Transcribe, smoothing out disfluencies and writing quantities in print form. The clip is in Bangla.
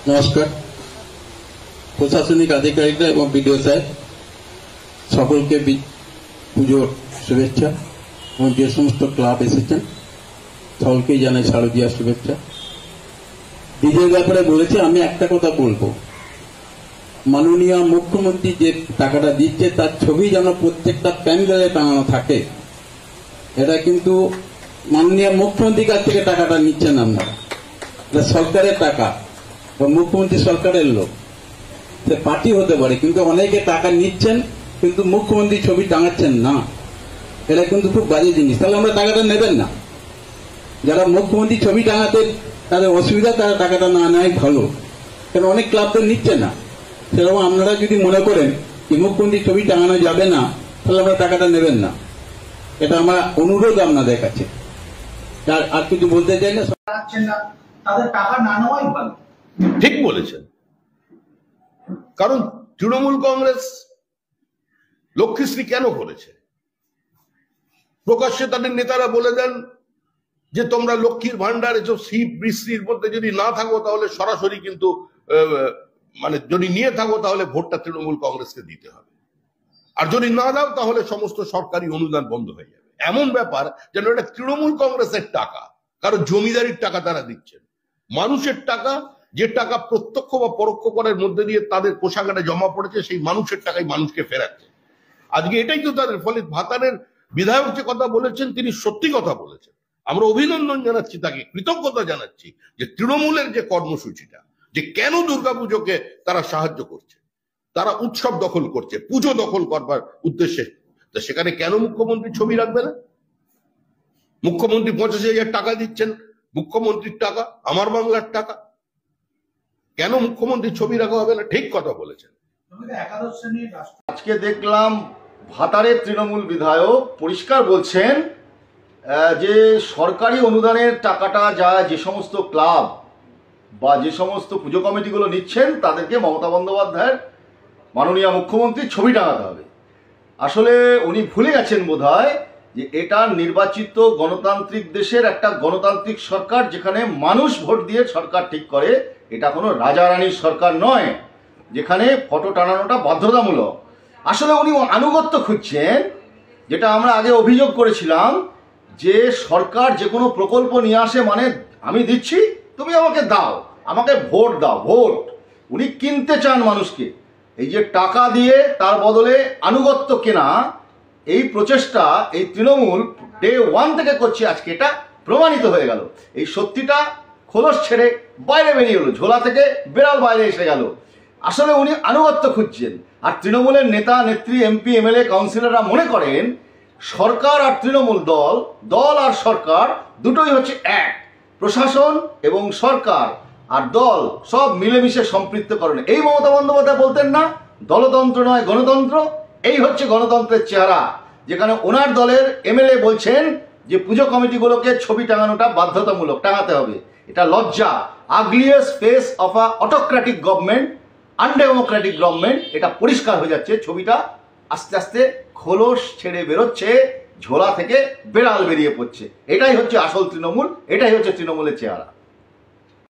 নমস্কার। প্রশাসনিক আধিকারিকরা এবং বিডিও সাহেব সকলকে পুজোর শুভেচ্ছা এবং যে সমস্ত ক্লাব এসেছেন সকলকেই জানাই শারদীয়া শুভেচ্ছা। বিজয়ের ব্যাপারে বলেছে, আমি একটা কথা বলবো, মাননীয় মুখ্যমন্ত্রী যে টাকাটা দিচ্ছে তার ছবি যেন প্রত্যেকটা প্যান্ডেলে টাঙানো থাকে। এটা কিন্তু মাননীয় মুখ্যমন্ত্রীর কাছ থেকে টাকাটা নিচ্ছেন আপনারা, এটা সরকারের টাকা বা মুখ্যমন্ত্রী সরকারের লোক, সে পার্টি হতে পারে, কিন্তু অনেকে টাকা নিচ্ছেন কিন্তু মুখ্যমন্ত্রী ছবি টাঙাচ্ছেন না। এটা কিন্তু খুব বাজে জিনিস। তাহলে আমরা টাকাটা নেবেন না। যারা মুখ্যমন্ত্রী ছবি টাঙাতে তাদের অসুবিধা, তারা টাকাটা না নেয় ভালো, কারণ অনেক ক্লাব তো নিচ্ছে না। সেরকম আপনারা যদি মনে করেন যে মুখ্যমন্ত্রী ছবি টাঙানো যাবে না, তাহলে আমরা টাকাটা নেবেন না। এটা আমার অনুরোধ আপনাদের কাছে। আর কিছু বলতে চাই না, তাদের টাকা না নেওয়াই ভালো। ঠিক বলেছেন, কারণ তৃণমূল কংগ্রেস লক্ষ্মীশ্রী কেন করেছে? প্রকাশ্যে তাদের নেতারা বলে দেন যে তোমরা লক্ষ্মীর ভান্ডার এসব শিব বৃষ্টির মধ্যে যদি না থাকো তাহলে সরাসরি কিন্তু মানে যদি নিয়ে থাকো তাহলে ভোটটা তৃণমূল কংগ্রেসকে দিতে হবে, আর যদি না দাও তাহলে সমস্ত সরকারি অনুদান বন্ধ হয়ে যাবে। এমন ব্যাপার যেন এটা তৃণমূল কংগ্রেসের টাকা, কারণ জমিদারির টাকা তারা দিচ্ছেন, মানুষের টাকা, যে টাকা প্রত্যক্ষ বা পরোক্ষ করের মধ্যে দিয়ে তাদের কোষাগারে জমা পড়েছে, সেই মানুষের টাকাই মানুষকে ফেরাচ্ছে। আজকে এটাই তো তাদের ফলে ভাতারের বিধায়ক যে কথা বলেছেন তিনি সত্যি কথা বলেছেন। আমরা অভিনন্দন জানাচ্ছি, তাকে কৃতজ্ঞতা জানাচ্ছি যে তৃণমূলের যে কর্মসূচিটা, যে কেন দুর্গাপুজোকে তারা সাহায্য করছে, তারা উৎসব দখল করছে, পুজো দখল করবার উদ্দেশ্যে, তো সেখানে কেন মুখ্যমন্ত্রী ছবি রাখবে না? মুখ্যমন্ত্রী 85,000 টাকা দিচ্ছেন, মুখ্যমন্ত্রীর টাকা, আমার বাংলার টাকা, কেন মুখ্যমন্ত্রীর ছবি রাখা হবে না? ঠিক কথা বলেছেন। আজকে দেখলাম ভাতারের তৃণমূল বিধায়ক পরিষ্কার বলছেন যে সরকারি অনুদানের টাকাটা যে সমস্ত ক্লাব বা যে সমস্ত পুজো কমিটিগুলো নিচ্ছেন তাদেরকে মমতা বন্দ্যোপাধ্যায়ের মাননীয় মুখ্যমন্ত্রীর ছবি টাঙাতে হবে। আসলে উনি ভুলে গেছেন বোধহয় যে এটা নির্বাচিত গণতান্ত্রিক দেশের একটা গণতান্ত্রিক সরকার, যেখানে মানুষ ভোট দিয়ে সরকার ঠিক করে। এটা কোনো রাজা রানীর সরকার নয় যেখানে ফটো টানানোটা বাধ্যতামূলক। আসলে উনি আনুগত্য খুঁজছেন, যেটা আমরা আগে অভিযোগ করেছিলাম যে সরকার যে কোনো প্রকল্প নিয়ে আসে মানে আমি দিচ্ছি, তুমি আমাকে দাও, আমাকে ভোট দাও, ভোট। উনি কিনতে চান মানুষকে, এই যে টাকা দিয়ে তার বদলে আনুগত্য কেনা, এই প্রচেষ্টা এই তৃণমূল ডে 1 থেকে করছে। আজকে এটা প্রমাণিত হয়ে গেল। এই সত্যিটা খোলস ছেড়ে বাইরে বেরিয়ে এলো, ঝোলা থেকে বেড়াল বাইরে এসে গেল। আসলে উনি আনুগত্য খুঁজছেন। আর তৃণমূলের নেতা নেত্রী, এমপি, এমএলএ, কাউন্সিলররা মনে করেন সরকার আর তৃণমূল দল আর সরকার দুটোই হচ্ছে এক। প্রশাসন এবং সরকার আর দল সব মিলেমিশে সম্পৃক্তকরণ। এই মমতা বন্দ্যোপাধ্যায় বলতেন না দলতন্ত্র নয় গণতন্ত্র? এই হচ্ছে গণতন্ত্রের চেহারা, যেখানে ওনার দলের এমএলএ বলছেন যে পুজো কমিটিগুলোকে ছবি টাঙানোটা বাধ্যতামূলক, টাঙাতে হবে। এটা লজ্জা, ugliest face of a autocratic government, undemocratic government. এটা পরিষ্কার হয়ে যাচ্ছে, ছবিটা আস্তে আস্তে খোলস ছেড়ে বেরোচ্ছে, ঝোলা থেকে বেড়াল বেরিয়ে পড়ছে। এটাই হচ্ছে আসল তৃণমূল, এটাই হচ্ছে তৃণমূলের চেহারা।